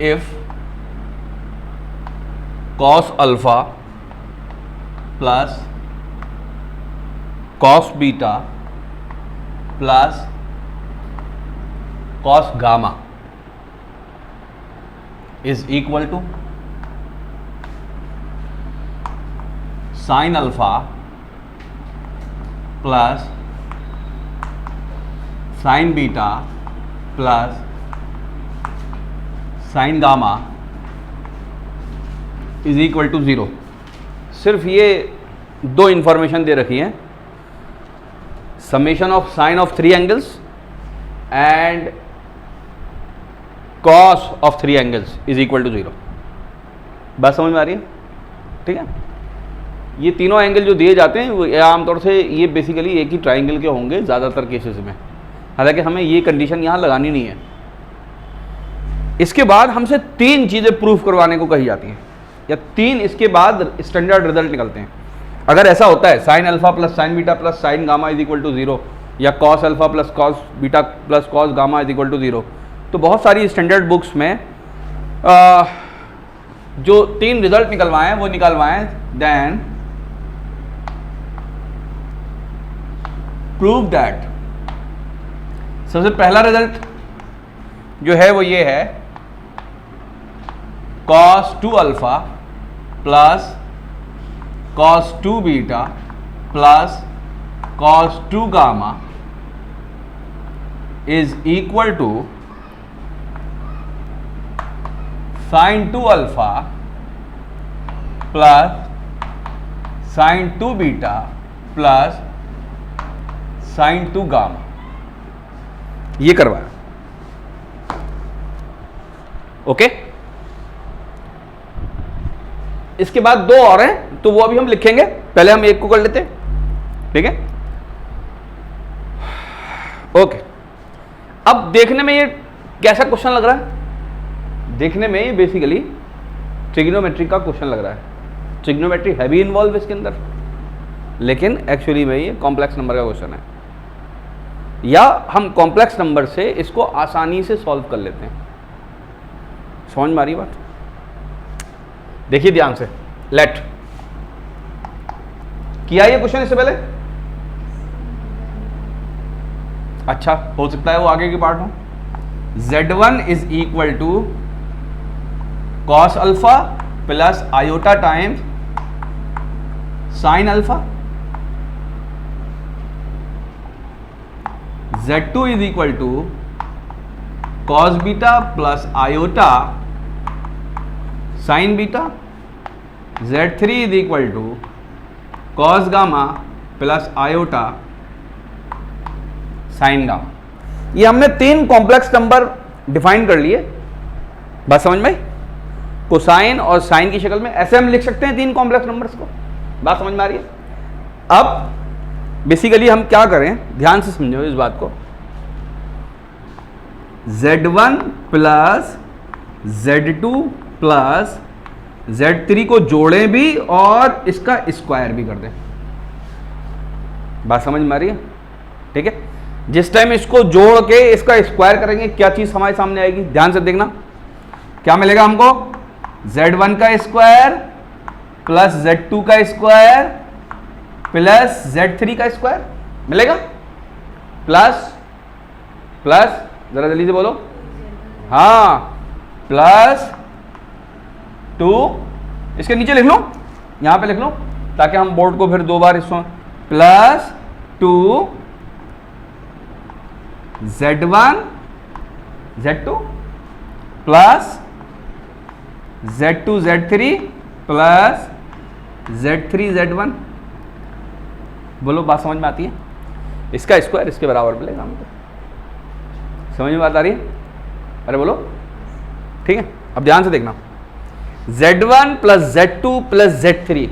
If cos alpha plus cos beta plus cos gamma is equal to sine alpha plus sine beta plus sine gamma is equal to 0। सिर्फ ये दो information दे रखी है, summation of sine of 3 angles and cos of 3 angles is equal to 0। बात समझ में आ रही है? ठीक है, ये तीनों एंगल जो दिए जाते हैं वो आमतौर से ये बेसिकली एक ही ट्राइंगल के होंगे ज़्यादातर केसेस में, हालांकि हमें ये कंडीशन यहाँ लगानी नहीं है। इसके बाद हमसे 3 चीज़ें प्रूफ करवाने को कही जाती हैं, या 3 इसके बाद स्टैंडर्ड रिजल्ट निकलते हैं। अगर ऐसा होता है sine alpha plus sine beta plus sine gamma is equal to 0, या cos alpha plus cos beta plus cos gamma is equal to 0, तो बहुत सारी स्टैंडर्ड बुक्स में जो 3 रिजल्ट निकलवाएं वो निकलवाएं देन प्रूव दैट। सबसे पहला रिजल्ट जो है वो ये है cos 2 alpha plus cos 2 beta plus cos 2 gamma is equal to sin 2 alpha plus sin 2 beta plus sin 2 gamma. ये करवाया। ओके, इसके बाद 2 और हैं तो वो अभी हम लिखेंगे, पहले हम एक को कर लेते हैं। ठीक है, ओके। अब देखने में ये कैसा क्वेश्चन लग रहा है? देखने में ये बेसिकली ट्रिग्नोमेट्री का क्वेश्चन लग रहा है। ट्रिग्नोमेट्री है भी इन्वॉल्व इसके अंदर, लेकिन एक्चुअली में ये कॉम्प्लेक्स नंबर का क्वेश्चन है, या हम कॉम्प्लेक्स नंबर से इसको आसानी से सॉल्व कर लेते हैं। समझ में आ रही बात? देखिए ध्यान से, लेट किया ये क्वेश्चन इससे पहले? अच्छा, हो सकता है वो आगे की पार्ट हो। Z1 is equal to cos alpha plus iota times sine alpha, Z2 is equal to cos beta plus iota sine beta, Z3 is equal to cos gamma plus iota sine gamma. ये हमने 3 complex number define कर लिए। बात समझ में? Cosine और sign की शक्ल में ऐसे हम लिख सकते हैं 3 कॉम्प्लेक्स नंबर्स को। बात समझ में आ रही है? अब बेसिकली हम क्या करें, ध्यान से समझो इस बात को। Z1 plus Z2 plus Z3 को जोड़ें भी और इसका स्क्वायर भी कर दें। बात समझ में आ रही है? ठीक है, जिस टाइम इसको जोड़ के इसका स्क्वायर करेंगे क्या चीज हमारे सामने आएगी? ध्यान से देखना, क्या मिलेगा हमको? Z1 का स्क्वायर प्लस Z2 का स्क्वायर प्लस Z3 का स्क्वायर मिलेगा, प्लस प्लस जरा जल्दी से बोलो, हाँ, प्लस 2, इसके नीचे लिख लो, यहां पे लिख लो ताकि हम बोर्ड को फिर 2 बार इसको, plus 2 Z1 Z2 plus Z2 Z3 plus Z3 Z1। बोलो, बात समझ में आती है? इसका स्क्वायर इसके बराबर मिलेगा हमको। समझ में बात आ रही है? अरे बोलो, ठीक है। अब ध्यान से देखना, Z1 plus Z2 plus Z3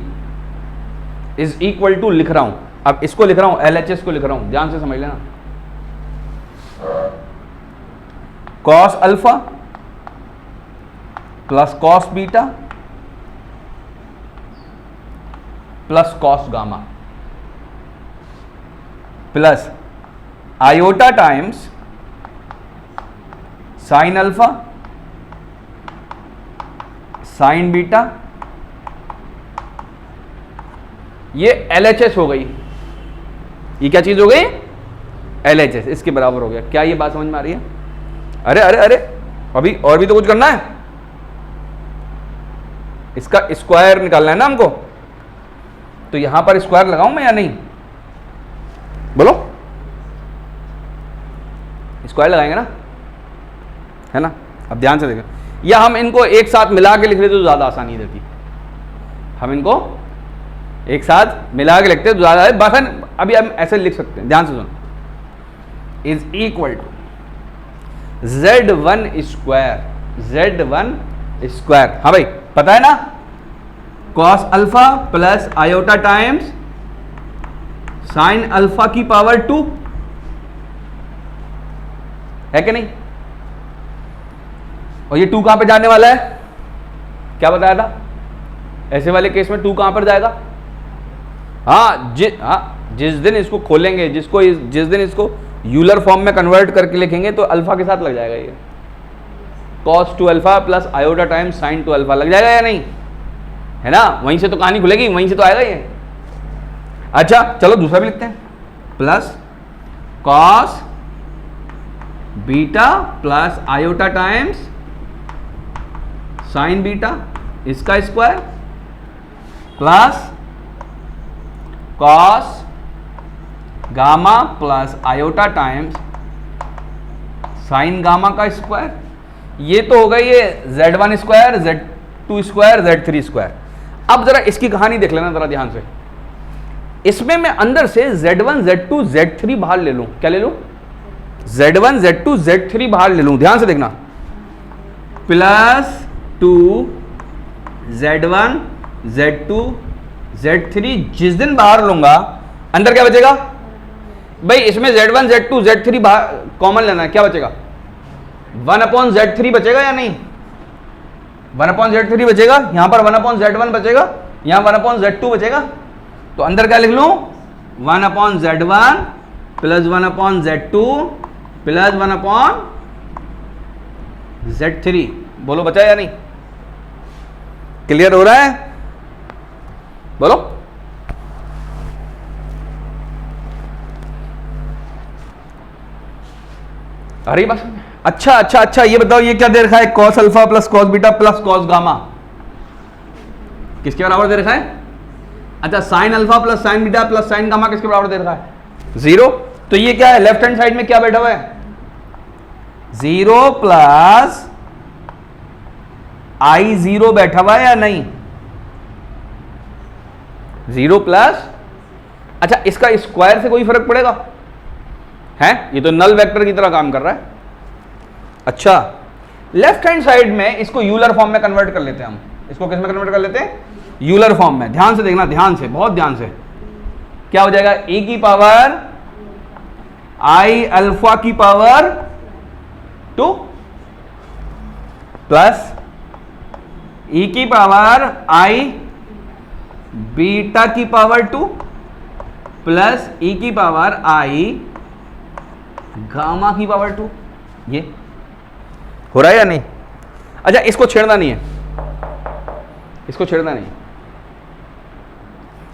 is equal to, लिख रहा हूं, अब इसको लिख रहा हूं, LHS को लिख रहा हूं, ध्यान से समझ लेना। Cos alpha plus cos beta plus cos gamma plus iota times sine alpha sign beta, ये LHS हो गई। ये क्या चीज हो गई? LHS, इसके बराबर हो गया। क्या ये बात समझ में आ रही है? अरे अरे अरे, अभी और भी तो कुछ करना है, इसका स्क्वायर निकालना है ना हमको। तो यहां पर स्क्वायर लगाऊं मैं या नहीं? बोलो, स्क्वायर लगाएंगे ना, है ना? अब ध्यान से देखो, या हम इनको एक साथ मिला के लिख लेते तो ज्यादा आसानी देती। हम इनको एक साथ मिला के लिखते तो ज्यादा, बस अभी हम ऐसे लिख सकते हैं, ध्यान से सुनो। Is equal to Z1 square, Z1 square, हाँ भाई पता है ना, cos alpha plus iota times sine alpha की पावर 2, है कि नहीं? और ये 2 कहां पे जाने वाला है? क्या बताया था? ऐसे वाले केस में 2 कहां पर जाएगा? जिस दिन इसको खोलेंगे, जिस दिन इसको यूलर फॉर्म में कन्वर्ट करके लिखेंगे तो अल्फा के साथ लग जाएगा। ये cos 2 alpha plus iota times sign 2 alpha लग जाएगा या नहीं? है ना? वहीं से तो कहानी खुलेगी, वहीं से तो आएगा ये। अच्छा चलो दूसरा भी लिखते हैं, plus cos beta plus iota times sine beta, इसका square, plus cos gamma plus iota times sine gamma का स्क्वायर। ये तो हो गई ये Z1 square, Z2 square, Z3 square. अब जरा इसकी कहानी देख लेना जरा ध्यान से। इसमें मैं अंदर से Z1 Z2 Z3 बाहर ले लूं, क्या ले लूं? Z1 Z2 Z3 बाहर ले लूं, ध्यान से देखना, प्लस 2 Z1 Z2 Z3 जिस दिन बाहर लूंगा अंदर क्या बचेगा भाई? इसमें Z1 Z2 Z3 बाहर कॉमन लेना है, क्या बचेगा? 1/Z3 बचेगा या नहीं? 1/Z3 बचेगा, यहां पर 1/Z1 बचेगा, यहां 1/Z2 बचेगा। तो अंदर क्या लिख लूं? 1/Z1 plus 1/Z2 plus 1/Z3। बोलो बचा या नहीं? क्लियर हो रहा है? बोलो। अरे बस, अच्छा अच्छा अच्छा, ये बताओ ये क्या दे रखा है? Cos alpha plus cos beta plus cos gamma, किसके बराबर दे रखा है? अच्छा, sign alpha plus sine beta plus sine gamma किसके बराबर दे रखा है? 0। तो ये क्या है? लेफ्ट हैंड साइड में क्या बैठा हुआ है? 0 प्लस I0 बैठा हुआ है या नहीं? 0 प्लस, अच्छा इसका स्क्वायर से कोई फर्क पड़ेगा? है, ये तो नल वेक्टर की तरह काम कर रहा है। अच्छा, लेफ्ट हैंड साइड में इसको यूलर फॉर्म में कन्वर्ट कर लेते हैं हम। इसको किस में कन्वर्ट कर लेते हैं? यूलर फॉर्म में। ध्यान से देखना, ध्यान से, बहुत ध्यान से। क्या हो जाएगा? e की पावर I अल्फा की पावर 2 प्लस e की पावर I बीटा की पावर 2 प्लस e की पावर I गामा की पावर 2। ये हो रहा है या नहीं? अच्छा, इसको छेड़ना नहीं है, इसको छेड़ना नहीं,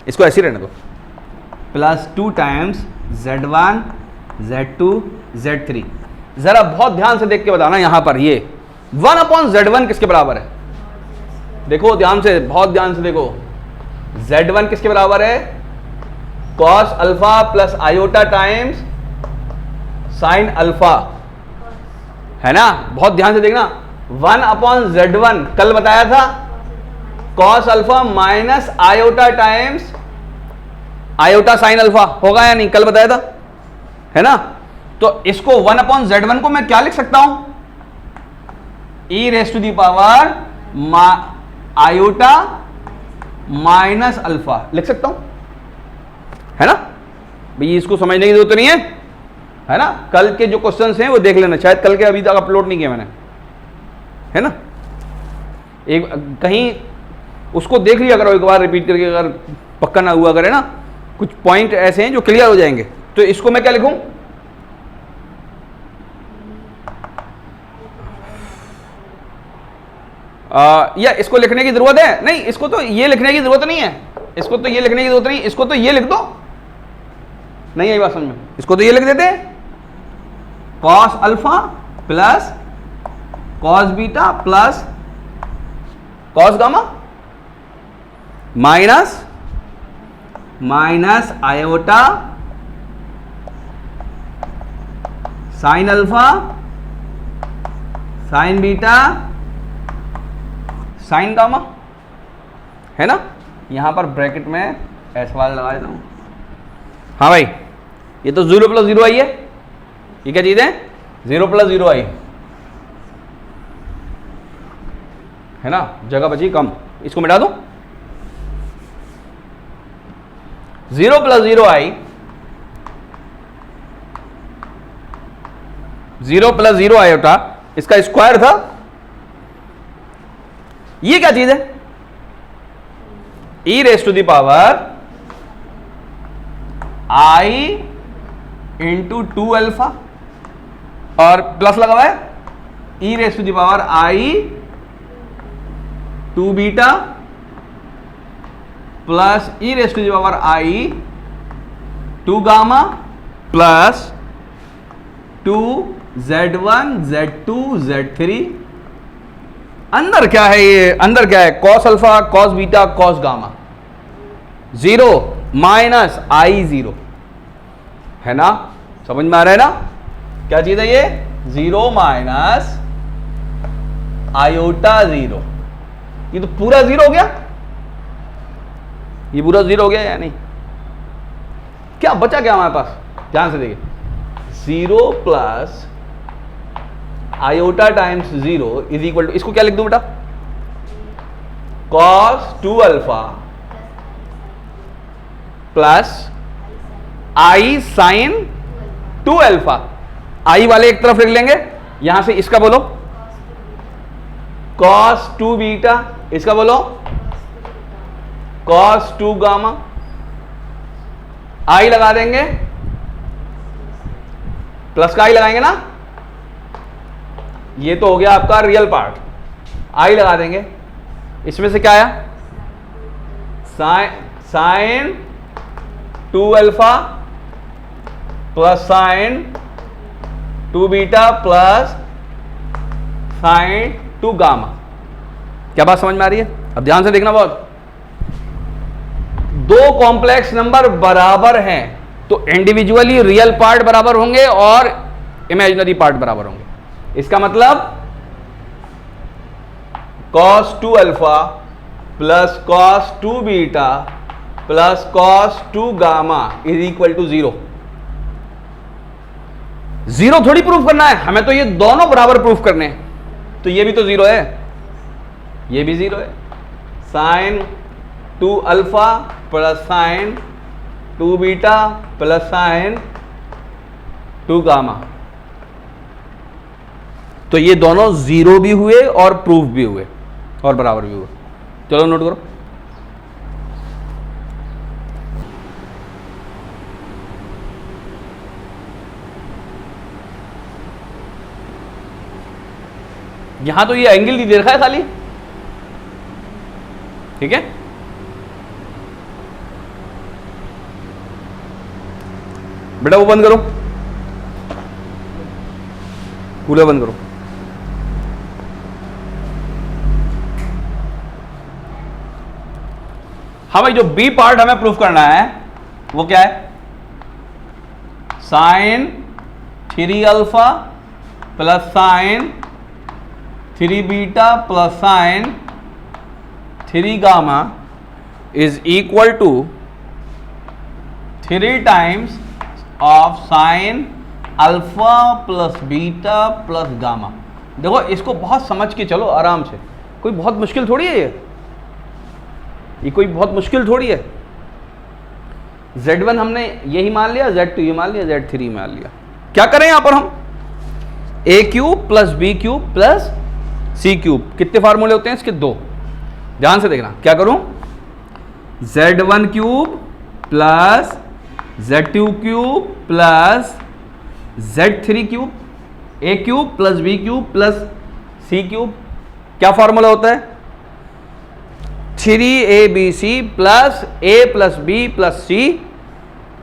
इसको ऐसे ही रहने दो। Plus 2 times Z1 Z2 Z3। जरा बहुत ध्यान से देख के बताना, यहां पर ये 1/Z1 किसके बराबर है? देखो ध्यान से, बहुत ध्यान से देखो। Z1 किसके बराबर है? Cos alpha plus iota times sine alpha, है ना? बहुत ध्यान से देखना। 1/Z1 कल बताया था, cos alpha minus iota times iota sine alpha, होगा या नहीं? कल बताया था, है ना? तो इसको 1/Z1 को मैं क्या लिख सकता हूं? e raise to the power iota minus alpha लिख सकता हूं, है ना? भाई इसको समझने की जरूरत नहीं है ना? कल के जो क्वेश्चंस हैं वो देख लेना, शायद कल के अभी तक अपलोड नहीं किया मैंने, है ना? एक कहीं उसको देख लिया करो एक बार रिपीट करके, अगर पक्का ना हुआ करे ना, कुछ पॉइंट ऐसे हैं जो क्लियर हो जाएंगे। तो इसको मैं क्या लिखूं? या इसको लिखने की जरूरत है? नहीं, इसको तो ये लिखने की जरूरत नहीं है, इसको तो ये लिखने की जरूरत नहीं, इसको तो ये लिख दो। नहीं आई बात समझ में? इसको तो ये लिख देते हैं, cos alpha plus cos beta plus cos gamma minus iota sine alpha sign beta sine gamma, है ना। यहां पर ब्रैकेट में ऐसा वाला लगा देता हूं। हाँ भाई, ये तो 0 + 0 आई है, ये क्या चीज है? 0 + 0 आई है ना, जगह बची कम, इसको मिटा दो। 0 + 0 आई, 0 + 0 आयोटा, इसका स्क्वायर था। ये क्या चीज है? e⁻⁴ i × 2α और प्लस लगा हुआ है e⁻⁴ i 2 beta plus e⁻⁴ i 2 gamma plus 2 z1 z2 z3। अंदर क्या है? ये अंदर क्या है? Cos alpha cos beta cos gamma, 0 minus i0, है ना। समझ में आ रहा है ना क्या चीज है ये? 0 माइनस आयोटा 0। ये तो पूरा 0 हो गया, ये पूरा 0 हो गया या नहीं? क्या बचा क्या हमारे पास? ध्यान से देखिए, 0 plus iota times 0 is equal to, इसको क्या लिख दूं बेटा? cos 2α plus i sin 2α। i वाले एक तरफ लिख लेंगे, यहां से इसका बोलो cos 2 बीटा, इसका बोलो cos 2 गामा, i लगा देंगे, प्लस का i लगाएंगे ना, ये तो हो गया आपका रियल पार्ट। i लगा देंगे, इसमें से क्या आया? Sine 2α plus sine 2 beta plus sine 2 gamma. क्या बात समझ में आ रही है? अब ध्यान से देखना, बहुत दो कॉम्प्लेक्स नंबर बराबर हैं तो इंडिविजुअली रियल पार्ट बराबर होंगे और इमेजिनरी पार्ट बराबर होंगे। इसका मतलब cos 2α plus cos 2 beta plus cos 2 gamma is equal to 0। 0 थोड़ी प्रूफ करना है हमें, तो ये दोनों बराबर प्रूफ करने हैं। तो ये भी तो 0 है, ये भी 0 है। Sine 2α plus sine 2 beta plus sine 2 gamma, तो ये दोनों 0 भी हुए और प्रूफ भी हुए और बराबर भी हुए। चलो नोट करो, यहां तो ये एंगल नहीं दे रखा है खाली, ठीक है। बेटा वो बंद करो, कूलर बंद करो। हाँ भाई, जो बी पार्ट हमें प्रूफ करना है वो क्या है? Sine 3α plus sine 3 beta plus sine 3 gamma is equal to 3 times of sine alpha plus beta plus gamma. देखो इसको बहुत समझ के चलो आराम से, कोई बहुत मुश्किल थोड़ी है ये कोई बहुत मुश्किल थोड़ी है। Z1 हमने यही मान लिया, Z2 ये मान लिया, Z3 मान लिया। क्या करें यहां पर हम? a³ plus b³ plus c³। कितने फार्मूले होते हैं इसके? 2। ध्यान से देखना, क्या करूं? Z1³ plus Z2³ plus Z3³ a³ plus b³ plus c³। क्या फॉर्मूला होता है? 3abc plus a plus B plus C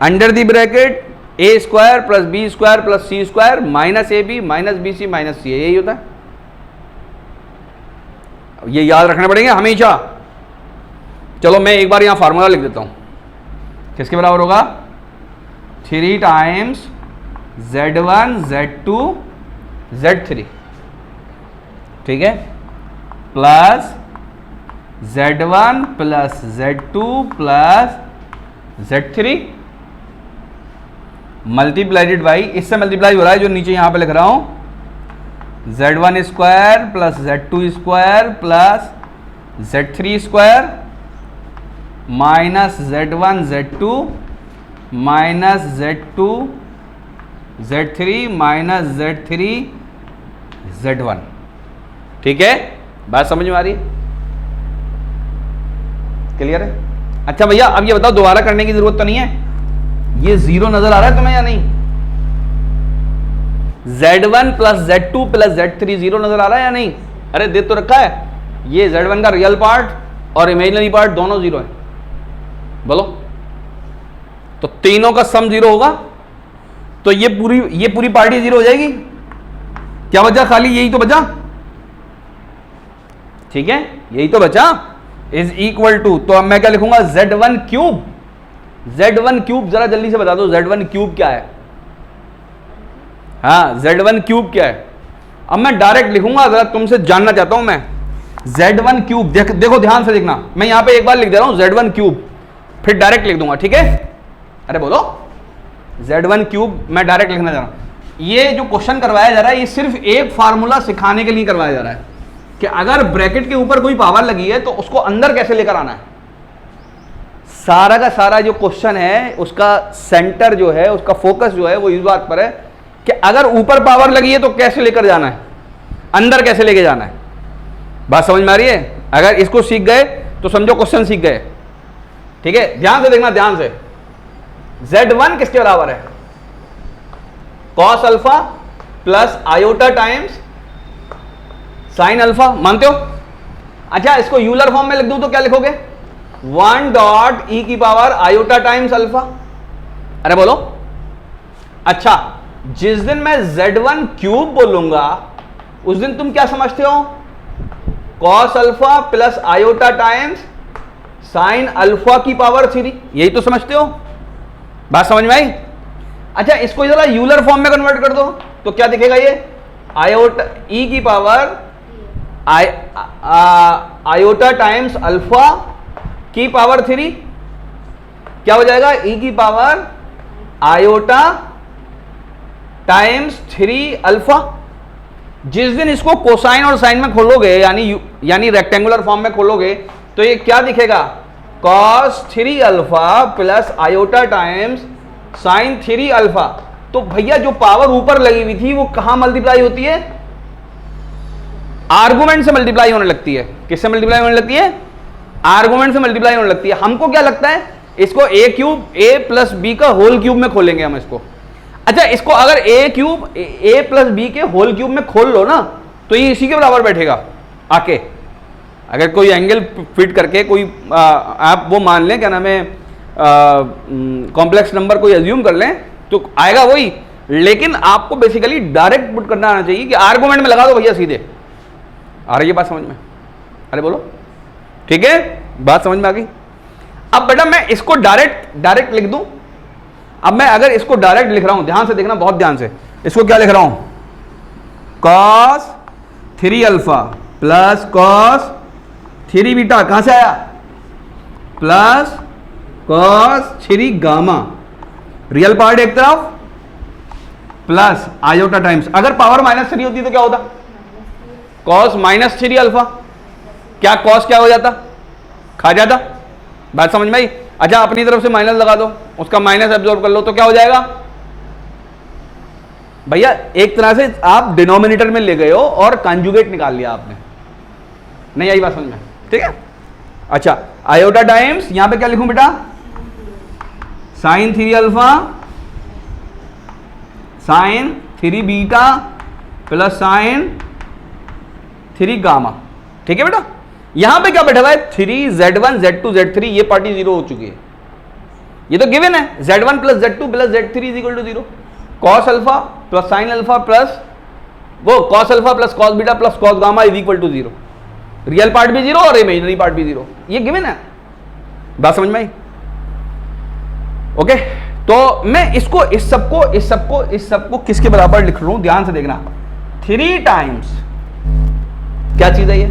under the bracket a square plus B square plus C square minus A B minus B C minus C, यही होता है। ये याद रखने पड़ेंगे हमेशा। चलो मैं एक बार यहां फार्मूला लिख देता हूं, किसके बराबर होगा? 3 टाइम्स z1 z2 z3, ठीक है, plus z1 plus z2 plus z3 मल्टीप्लाइडेड by, इससे मल्टीप्लाई हो रहा है जो नीचे यहां पे लिख रहा हूं, z1 square plus z2 square plus z3 square minus z1 z2 minus z2 z3 minus z3 z1, ठीक है। बात समझ में आ रही है? क्लियर है? अच्छा भैया अब ये बताओ, दोबारा करने की जरूरत तो नहीं है? ये जीरो नजर आ रहा है तुम्हें या नहीं? z1 plus z2 plus z3 zero नजर आ रहा है या नहीं? अरे दे तो रखा है, ये z1 का रियल पार्ट और इमेजिनरी पार्ट दोनों जीरो है। बोलो, तो तीनों का सम जीरो होगा, तो ये पूरी पार्टी जीरो हो जाएगी। क्या बचा? खाली यही तो बचा, ठीक है, यही तो बचा। इज इक्वल टू, तो अब मैं क्या लिखूंगा? z1 cube. z1 क्यूब जरा जल्दी से बता दो, z1 क्यूब क्या है? हाँ, z1 क्यूब क्या है? अब मैं डायरेक्ट लिखूंगा, जरा तुमसे जानना चाहता हूं मैं। z1 क्यूब देखो ध्यान से देखना, मैं यहां पे एक बार लिख दे रहा हूं z1 क्यूब, फिर डायरेक्ट लिख दूंगा, ठीक है? अरे बोलो, z1 क्यूब मैं डायरेक्ट लिखना चाह रहा हूं। ये जो क्वेश्चन करवाया जा रहा है, ये सिर्फ एक फार्मूला सिखाने के लिए करवाया जा रहा है कि अगर ब्रैकेट के ऊपर कोई पावर लगी है तो उसको अंदर कैसे लेकर आना है। सारा का सारा जो क्वेश्चन है उसका सेंटर जो है, उसका फोकस जो है वो इस बात पर है कि अगर ऊपर पावर लगी है तो कैसे लेकर जाना है, अंदर कैसे लेके जाना है। बात समझ में आ रही है? अगर इसको सीख गए तो समझो क्वेश्चन सीख गए, ठीक है। ध्यान से देखना, ध्यान से। z1 किसके बराबर है? cos alpha plus iota times sine alpha, मानते हो? अच्छा, इसको यूलर फॉर्म में लिख दूं तो क्या लिखोगे? 1 डॉट ई की पावर आयोटा टाइम्स अल्फा। अरे बोलो। अच्छा, जिस दिन मैं z1 क्यूब बोलूंगा उस दिन तुम क्या समझते हो? cos alpha plus iota times sine alpha की पावर 3, यही तो समझते हो। बात समझ में आई? अच्छा, इसको जरा यूलर फॉर्म में कन्वर्ट कर दो तो क्या दिखेगा? ये आयोटा ई की पावर आयोटा टाइम्स अल्फा की पावर 3 क्या हो जाएगा? ई की पावर आयोटा टाइम्स 3 अल्फा। जिस दिन इसको कोसाइन और साइन में खोलोगे, यानी रेक्टेंगुलर फॉर्म में खोलोगे, तो ये क्या दिखेगा? cos 3 alpha plus iota times sign 3 alpha. तो भैया जो पावर ऊपर लगी हुई थी वो कहां मल्टीप्लाई होती है? आर्गुमेंट से मल्टीप्लाई होने लगती है। किससे मल्टीप्लाई होने लगती है? आर्गुमेंट से मल्टीप्लाई होने लगती है। हमको क्या लगता है? इसको a cube a plus b का होल क्यूब में खोलेंगे हम इसको। अच्छा, इसको अगर a cube a plus b के होल क्यूब में खोल लो ना, तो ये इसी के बराबर बैठेगा आके। अगर कोई एंगल फिट करके कोई आप वो मान लें, क्या नाम है, कॉम्प्लेक्स नंबर कोई एज्यूम कर लें तो आएगा वही। लेकिन आपको बेसिकली डायरेक्ट पुट करना आना चाहिए कि आर्गुमेंट में लगा दो भैया सीधे। आ रही है बात समझ में? अरे बोलो, ठीक है, बात समझ में आ गई। अब बेटा मैं इसको डायरेक्ट लिख दूं। अब मैं अगर इसको डायरेक्ट लिख रहा हूं, ध्यान से देखना, बहुत ध्यान से, इसको क्या लिख रहा हूं? cos 3 alpha plus cos 3 beta, कहां से आया? Plus cos 3 gamma, real part एक तरफ प्लस आयोटा टाइम्स। अगर पावर -3 होती तो क्या होता? cos -3 alpha. क्या cos क्या हो जाता? खा जाता। बात समझ में आई? अच्छा, अपनी तरफ से माइनस लगा दो, उसका माइनस एब्जॉर्ब कर लो तो क्या हो जाएगा? भैया एक तरह से आप डिनोमिनेटर में ले गए हो और कंजुगेट निकाल लिया आपने। नहीं आई बात समझ में? ठीक है। अच्छा, आयोटा टाइम्स यहां पे क्या लिखूं बेटा? Sine 3 alpha sine 3 beta plus sine 3 gamma. ठीक है बेटा। यहां पे क्या बैठा हुआ है 3z1 z2 z3, ये पार्टी जीरो हो चुकी है, ये तो गिवन है z1 plus z2 plus z3 is equal to zero, cos alpha plus sine alpha plus वो cos alpha plus cos beta plus cos gamma is equal to zero, real part भी zero और imaginary part भी zero, ये given है, बात समझ में आई? Okay, तो मैं इसको इस सबको किसके बराबर लिख रहा हूं, ध्यान से देखना, 3 टाइम्स क्या चीज है ये,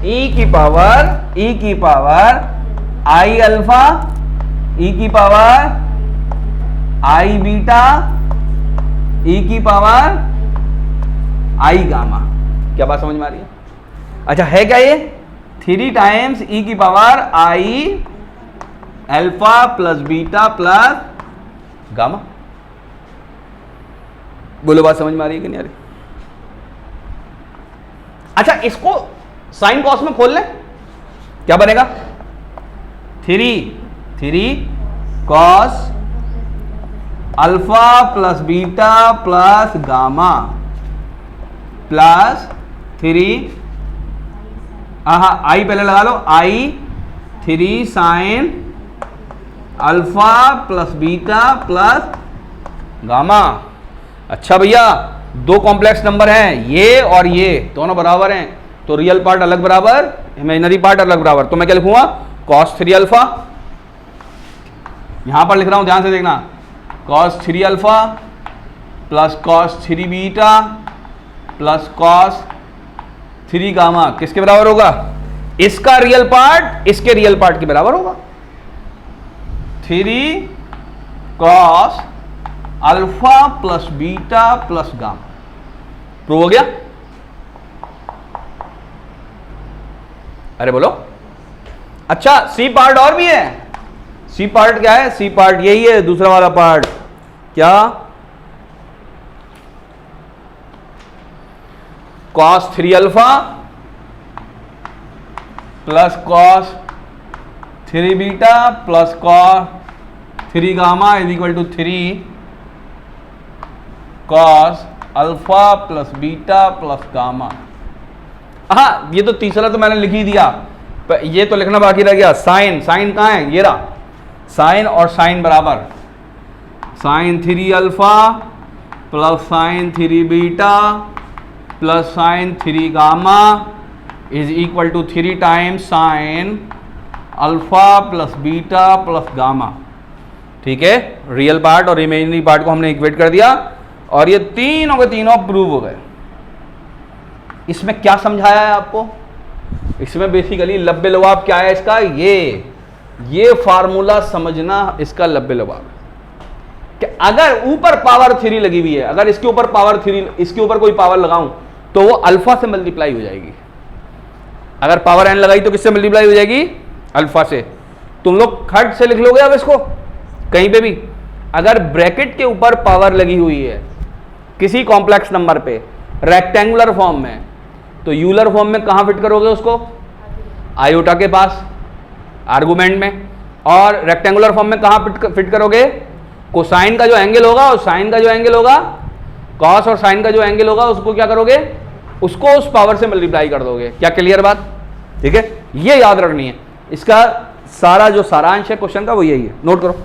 ई की पावर आई अल्फा, ई की पावर आई बीटा, ई की पावर आई गामा, क्या बात समझ में आ रही है? अच्छा है क्या ये 3 टाइम्स ई की पावर आई alpha plus beta plus gamma, बोलो बात समझ में आ रही है कि नहीं आ रही? अच्छा इसको साइन कॉस में खोल लें, क्या बनेगा 3 cos alpha plus beta plus gamma plus 3 आई पहले लगा लो, आई 3 sign alpha plus beta plus gamma. अच्छा भैया दो कॉम्प्लेक्स नंबर हैं, ये और ये दोनों बराबर हैं, तो रियल पार्ट अलग बराबर, इमेजिनरी पार्ट अलग बराबर, तो मैं क्या लिखूंगा cos 3 अल्फा, यहां पर लिख रहा हूं ध्यान से देखना, cos 3 alpha plus cos 3 beta plus cos 3 gamma किसके बराबर होगा, इसका रियल पार्ट इसके रियल पार्ट के बराबर होगा, 3 cos alpha plus beta plus gamma, prove हो गया? अरे बोलो। अच्छा सी पार्ट और भी है, सी पार्ट क्या है, सी पार्ट यही है दूसरा वाला पार्ट, क्या cos 3 alpha plus cos 3 beta plus cos 3 gamma is equal to 3 cos alpha plus beta plus gamma. हाँ ये तो तीसरा तो मैंने लिख ही दिया, ये तो लिखना बाकी रह गया, साइन, साइन कहाँ है, ये रहा, साइन और साइन बराबर, sine 3 alpha plus sine 3 beta plus sine 3 gamma is equal to 3 times sine alpha plus beta plus gamma. ठीक है, रियल पार्ट और इमेजिनरी पार्ट को हमने इक्वेट कर दिया और ये तीनों के तीनों प्रूव हो गए। इसमें क्या समझाया है आपको, इसमें बेसिकली लब्बे लुबाब क्या है इसका, ये फार्मूला समझना इसका लब्बे लुबाब है कि अगर ऊपर पावर 3 लगी हुई है, अगर इसके ऊपर पावर 3, इसके ऊपर कोई पावर लगाऊं तो वो अल्फा से मल्टीप्लाई हो जाएगी, अगर पावर n लगाई तो किससे मल्टीप्लाई हो जाएगी, अल्फा से। तुम लोग खट से लिख लोगे अब इसको कहीं पे भी, अगर ब्रैकेट के ऊपर पावर लगी हुई है किसी कॉम्प्लेक्स नंबर पे रेक्टेंगुलर फॉर्म में, तो यूलर फॉर्म में कहां फिट करोगे उसको, आयोटा के पास आर्गुमेंट में, और रेक्टेंगुलर फॉर्म में कहां फिट करोगे, कोसाइन का जो एंगल होगा और साइन का जो एंगल होगा, कॉस और साइन का जो एंगल होगा उसको क्या करोगे, उसको उस पावर से मल्टीप्लाई कर दोगे। क्या क्लियर बात? ठीक है, ये याद रखनी है, इसका सारा जो सारांश है क्वेश्चन का वो यही है, नोट करो।